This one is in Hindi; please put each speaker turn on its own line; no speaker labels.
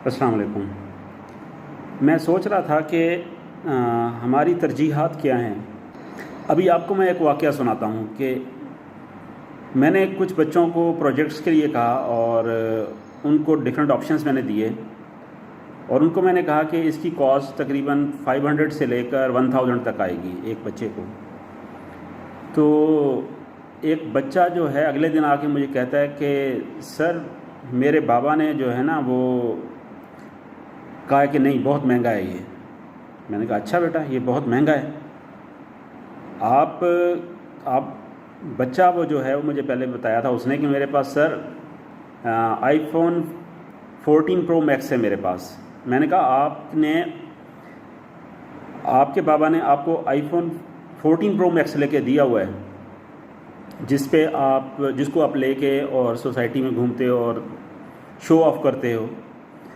अस्सलाम वालेकुम। मैं सोच रहा था कि हमारी तरजीहात क्या हैं। अभी आपको मैं एक वाक़या सुनाता हूँ कि मैंने कुछ बच्चों को प्रोजेक्ट्स के लिए कहा और उनको डिफरेंट ऑप्शंस मैंने दिए और उनको मैंने कहा कि इसकी कॉस्ट तकरीबन 500 से लेकर 1000 तक आएगी एक बच्चे को। तो एक बच्चा जो है अगले दिन आके मुझे कहता है कि सर मेरे बाबा ने जो है ना वो कहा है कि नहीं बहुत महंगा है ये। मैंने कहा अच्छा बेटा ये बहुत महंगा है। आप बच्चा वो जो है वो मुझे पहले बताया था उसने कि मेरे पास सर आईफोन 14 प्रो मैक्स है मेरे पास। मैंने कहा आपके बाबा ने आपको आईफोन 14 प्रो मैक्स लेके दिया हुआ है जिसको आप लेके और सोसाइटी में घूमते हो और शो ऑफ करते हो।